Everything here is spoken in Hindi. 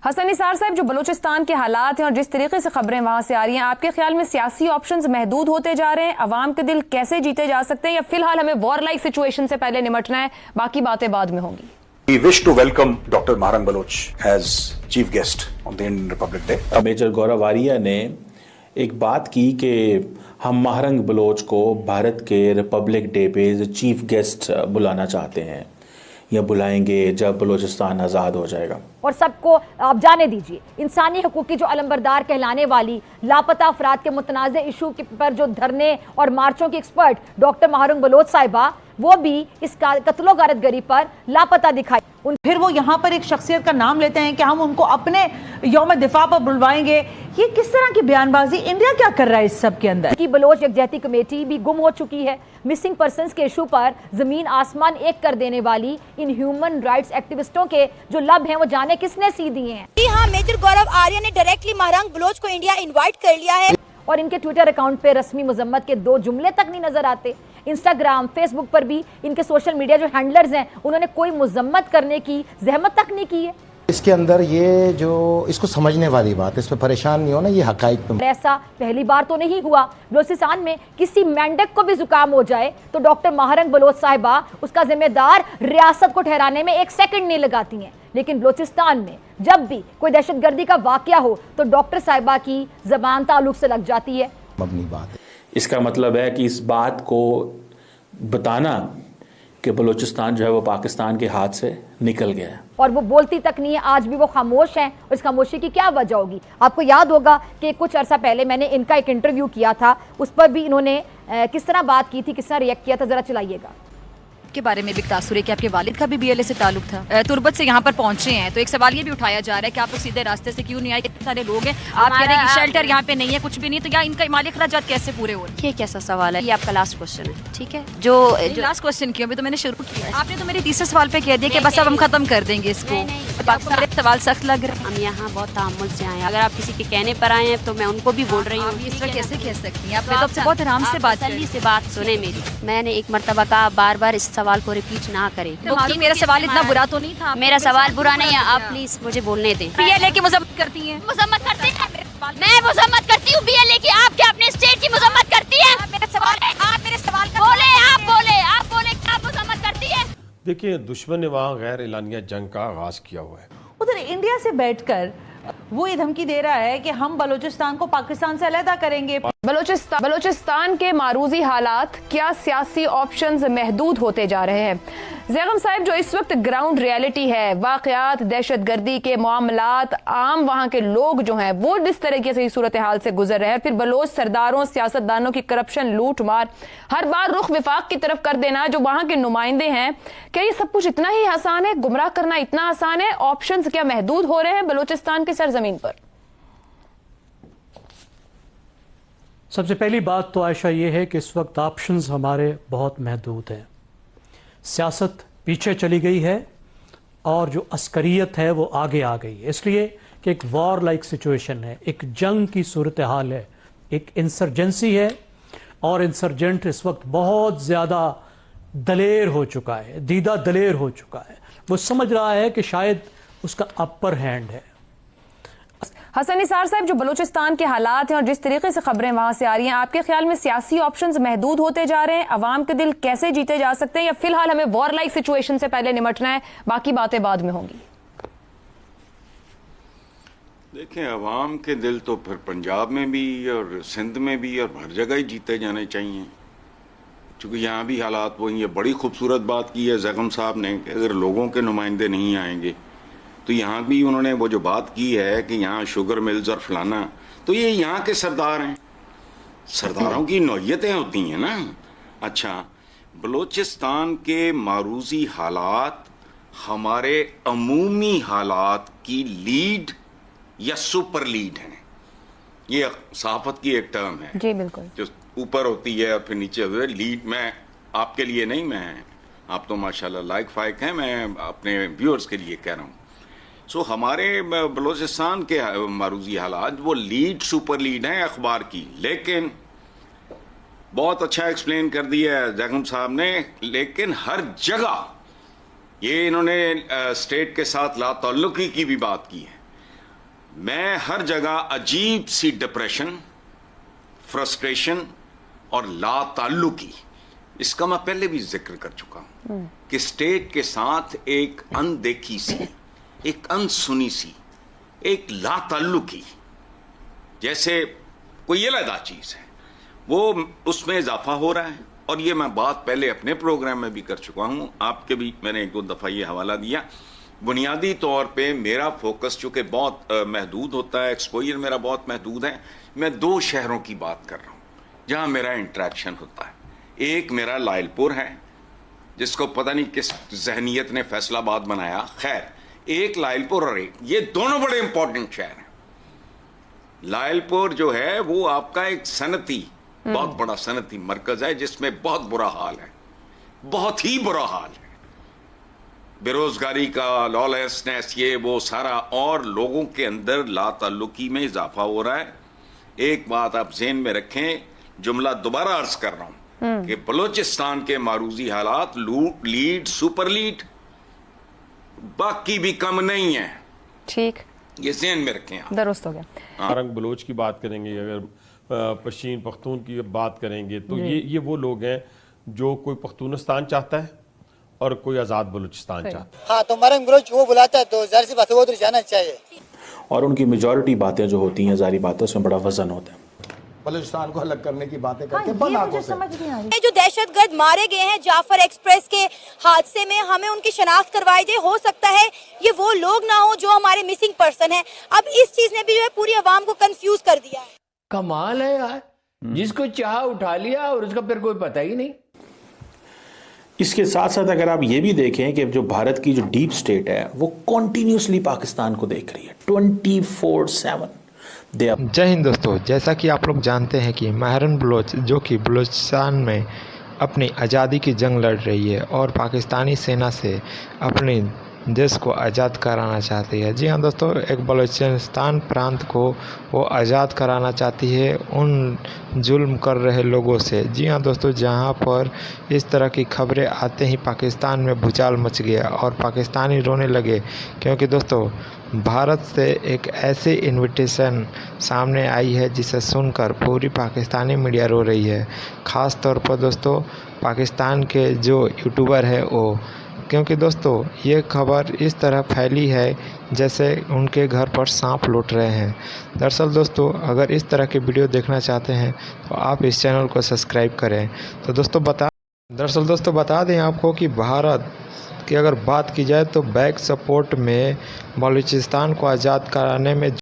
हसन निसार साहब, जो बलूचिस्तान के हालात हैं और जिस तरीके से खबरें वहां से आ रही हैं, आपके ख्याल में सियासी ऑप्शंस महदूद होते जा रहे हैं? अवाम के दिल कैसे जीते जा सकते हैं, या फिलहाल हमें वॉर लाइक सिचुएशन से पहले निपटना है, बाकी बातें बाद में होंगी? We wish to welcome Dr. Maharang Baloch as chief guest on the Indian Republic Day. Major Gaurav Arya ने एक बात की कि हम महारंग बलोच को भारत के रिपब्लिक डे पे चीफ गेस्ट बुलाना चाहते हैं या बुलाएंगे जब बलूचिस्तान आज़ाद हो जाएगा। और सबको आप जाने दीजिए, इंसानी हकूक़ की जो अलंबरदार कहलाने वाली लापता अफराद के मुतनाज़ इशू पर जो धरने और मार्चों की एक्सपर्ट डॉक्टर महारंग बलोच साहिबा, वो भी इस कत्लो गारतगरी पर लापता दिखाई। फिर वो यहाँ पर एक शख्सियत का नाम लेते हैं कि हम उनको अपने यौम दिफा पर बुलवाएंगे। ये किस तरह की बयानबाजी, इंडिया क्या कर रहा है इस सब के अंदर? की बलोच यकजहती कमेटी भी गुम हो चुकी है। मिसिंग पर्संस के इशू पर जमीन आसमान एक कर देने वाली इन ह्यूमन राइट्स एक्टिविस्टों के जो लब हैं वो जाने किसने सी दिए हैं। जी हाँ, मेजर गौरव आर्या ने डायरेक्टली महारंग बलोच को इंडिया इनवाइट कर लिया है और इनके ट्विटर अकाउंट पे रस्मी मजम्मत के 2 जुमले तक नहीं नजर आते। इंस्टाग्राम, फेसबुक पर भी इनके सोशल मीडिया जो हैंडलर्स हैं उन्होंने कोई मजम्मत करने की जहमत तक नहीं की है। इसके अंदर ये जो इसको समझने वाली बात, इस पर परेशान नहीं होना, ये हकाइक पे। ऐसा पहली बार तो नहीं हुआ। बलूचिस्तान में किसी मेंढक को भी जुकाम हो जाए तो डॉक्टर महारंग बलोच साहिबा उसका जिम्मेदार रियासत को ठहराने में 1 सेकंड नहीं लगाती हैं। लेकिन बलूचिस्तान में जब भी कोई दहशतगर्दी का वाकया हो तो डॉक्टर साहिबा की जबान ताल्लुक से लग जाती है। मबनी बात है। इसका मतलब है कि इस बात को बताना कि बलूचिस्तान जो है वो पाकिस्तान के हाथ से निकल गया है और वो बोलती तक नहीं है। आज भी वो खामोश हैं और इस खामोशी की क्या वजह होगी? आपको याद होगा कि कुछ अरसा पहले मैंने इनका एक इंटरव्यू किया था, उस पर भी इन्होंने किस तरह बात की थी, किस तरह रिएक्ट किया था, जरा चलाइएगा। के बारे में भी तासुर है कि आपके वालिद का भी बीएलए से ताल्लुक था। तुर्बत से यहाँ पर पहुंचे हैं तो एक सवाल ये भी उठाया जा रहा है कि आप लोग सीधे रास्ते से क्यों नहीं आए? इतने सारे लोग हैं, आप कह रहे हैं कि शेल्टर यहाँ पे नहीं है, कुछ भी नहीं, तो यहाँ इनका माली अखराजात कैसे पूरे हो रहे हैं? ये कैसा सवाल है? ये आपका लास्ट क्वेश्चन है, ठीक है? जो लास्ट क्वेश्चन क्यों? अभी तो मैंने शुरू किया। आपने तो मेरे तीसरे सवाल पे कह दिया कि बस अब हम खत्म कर देंगे इसको। मेरे सवाल सख्त लग रहे हैं। हम यहाँ बहुत तामुल से आए हैं। अगर आप किसी के कहने पर आए हैं तो मैं उनको भी बोल रही हूँ। इस तरह कैसे कह सकती हैं? आप तो बहुत आराम से बात सुने मेरी। मैंने एक मरतबा कहा, बार बार इस सवाल को रिपीट ना करें। मेरा सवाल इतना बुरा तो नहीं था। मेरा सवाल बुरा नहीं है, आप प्लीज मुझे बोलने दें। बीएलए की मजम्मत करती हैं? मजम्मत करती है, मैं मजम्मत करती हूँ बीएलए की। आप क्या अपने स्टेट की मजम्मत करती है? मेरा सवाल है, आप मेरे सवाल का बोले, आप बोले क्या मजम्मत करती है? देखिए, दुश्मन ने वहाँ गैर एलानिया जंग का आगाज किया हुआ है। उधर इंडिया से बैठकर वो ये धमकी दे रहा है कि हम बलूचिस्तान को पाकिस्तान से अलहदा करेंगे। बलूचिस्तान के मारूजी हालात, क्या सियासी ऑप्शंस महदूद होते जा रहे हैं? ज़ैगम साहब, जो इस वक्त ग्राउंड रियलिटी है, वाकयात, दहशतगर्दी के मामलात, आम वहाँ के लोग जो हैं वो जिस तरीके से इस सूरत हाल से गुजर रहे हैं, फिर बलोच सरदारों, सियासतदानों की करप्शन, लूट मार, हर बार रुख विफाक की तरफ कर देना जो वहाँ के नुमाइंदे हैं, क्या ये सब कुछ इतना ही आसान है? गुमराह करना इतना आसान है? ऑप्शंस क्या महदूद हो रहे हैं बलूचिस्तान की सरजमीन पर? सबसे पहली बात तो आयशा ये है कि इस वक्त ऑप्शंस हमारे बहुत महदूद हैं। सियासत पीछे चली गई है और जो अस्करियत है वो आगे आ गई है, इसलिए कि एक वॉर लाइक सिचुएशन है, एक जंग की सूरत हाल है, एक इंसर्जेंसी है और इंसर्जेंट इस वक्त बहुत ज़्यादा दलेर हो चुका है, दीदा दलेर हो चुका है। वो समझ रहा है कि शायद उसका अपर हैंड है। हसन निसार साहब, जो बलूचिस्तान के हालात हैं और जिस तरीके से खबरें वहां से आ रही हैं, आपके ख्याल में सियासी ऑप्शंस महदूद होते जा रहे हैं? अवाम के दिल कैसे जीते जा सकते हैं, या फिलहाल हमें वॉर लाइक सिचुएशन से पहले निपटना है, बाकी बातें बाद में होंगी? देखें, अवाम के दिल तो फिर पंजाब में भी और सिंध में भी और हर जगह ही जीते जाने चाहिए, क्योंकि यहाँ भी हालात वही है। बड़ी खूबसूरत बात की है ज़ैगम साहब ने कि अगर लोगों के नुमाइंदे नहीं आएंगे तो यहाँ भी उन्होंने वो जो बात की है कि यहाँ शुगर मिल्स और फलाना, तो ये यहाँ के सरदार हैं, सरदारों की नौयतें होती हैं ना। अच्छा, बलूचिस्तान के मारूजी हालात हमारे अमूमी हालात की लीड या सुपर लीड हैं। ये सहाफत की एक टर्म है जी, बिल्कुल, जो ऊपर होती है और फिर नीचे होती है लीड। मैं आपके लिए नहीं, मैं आप तो माशाल्लाह लाइक फाइक हैं, मैं अपने व्यूअर्स के लिए कह रहा हूँ। सो हमारे बलूचिस्तान के मारूजी हालात वो लीड सुपर लीड हैं अखबार की, लेकिन बहुत अच्छा एक्सप्लेन कर दिया है ज़ैगम साहब ने। लेकिन हर जगह ये इन्होंने स्टेट के साथ लाताल्लुकी की भी बात की है। मैं हर जगह अजीब सी डिप्रेशन, फ्रस्ट्रेशन और लाताल्लुकी, इसका मैं पहले भी जिक्र कर चुका हूं कि स्टेट के साथ एक अनदेखी सी, एक अनसुनी सी, एक लाताल्लुकी जैसे कोई अलग चीज है, वो उसमें इजाफा हो रहा है। और ये मैं बात पहले अपने प्रोग्राम में भी कर चुका हूं, आपके भी मैंने एक दो दफा ये हवाला दिया। बुनियादी तौर पे मेरा फोकस चूंकि बहुत महदूद होता है, एक्सपोजर मेरा बहुत महदूद है, मैं 2 शहरों की बात कर रहा हूं जहां मेरा इंटरेक्शन होता है। एक मेरा लायलपुर है, जिसको पता नहीं किस जहनीत ने फैसलाबाद बनाया, खैर एक लायलपुर और एक, ये दोनों बड़े इंपॉर्टेंट शहर हैं। लायलपुर जो है वो आपका एक सनती, बहुत बड़ा सनती मरकज है, जिसमें बहुत बुरा हाल है, बहुत ही बुरा हाल है, बेरोजगारी का, लॉलेसनेस, ये वो सारा, और लोगों के अंदर लाताल्लुकी में इजाफा हो रहा है। एक बात आप ज़हन में रखें, जुमला दोबारा अर्ज कर रहा हूं कि बलूचिस्तान के मारूजी हालात लीड, सुपर लीड, बाकी भी कम नहीं है। ठीक, ये ज़हन में रखें आप। दुरुस्त हो गया। महारंग बलोच की बात करेंगे, अगर पश्मीन पख्तून की बात करेंगे तो ये वो लोग हैं जो कोई पख्तूनिस्तान चाहता है और कोई आज़ाद बलूचिस्तान चाहता है। हाँ, तो महारंग बलोच वो बुलाता है तो जाहिर सी बात है वो तो जाना चाहिए। और उनकी मेजॉरिटी बातें जो होती हैं, जारी बात है, उसमें बड़ा वजन होता है। बलूचिस्तान को अलग करने की बातें करके बंद आंखों से। जो दहशतगर्द मारे गए हैं जाफर एक्सप्रेस के हादसे में, हमें उनकी शनाख्त करवाई जाए। हो सकता है ये वो लोग ना हो जो हमारे मिसिंग पर्सन हैं। अब इस चीज ने भी जो है पूरी आवाम को कंफ्यूज कर दिया है। कमाल है यार, जिसको चाह उठा लिया और उसका फिर कोई पता ही नहीं। इसके साथ साथ अगर आप ये भी देखें कि जो भारत की जो डीप स्टेट है वो कॉन्टिन्यूसली पाकिस्तान को देख रही है 24/7। जय हिंद दोस्तों, जैसा कि आप लोग जानते हैं कि महारंग बलोच जो कि बलूचिस्तान में अपनी आज़ादी की जंग लड़ रही है और पाकिस्तानी सेना से अपने देश को आज़ाद कराना चाहती है। जी हाँ दोस्तों, एक बलूचिस्तान प्रांत को वो आज़ाद कराना चाहती है उन जुल्म कर रहे लोगों से। जी हाँ दोस्तों, जहाँ पर इस तरह की खबरें आते ही पाकिस्तान में भूचाल मच गया और पाकिस्तानी रोने लगे, क्योंकि दोस्तों भारत से एक ऐसी इनविटेशन सामने आई है जिसे सुनकर पूरी पाकिस्तानी मीडिया रो रही है। ख़ास तौर पर दोस्तों पाकिस्तान के जो यूट्यूबर है वो, क्योंकि दोस्तों ये खबर इस तरह फैली है जैसे उनके घर पर सांप लौट रहे हैं। दरअसल दोस्तों अगर इस तरह के वीडियो देखना चाहते हैं तो आप इस चैनल को सब्सक्राइब करें। तो दोस्तों बता दें आपको कि भारत की अगर बात की जाए तो बैक सपोर्ट में बलूचिस्तान को आज़ाद कराने में